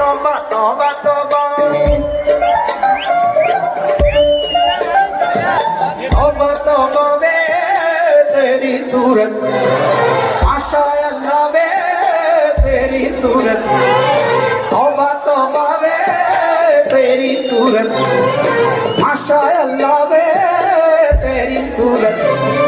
तौबा तौबा तौबा तौबा तौबा वे तेरी सूरत माशाए अल्लाह वे तेरी सूरत तौबा तौबा वे तेरी सूरत माशाए अल्लाह वे तेरी सूरत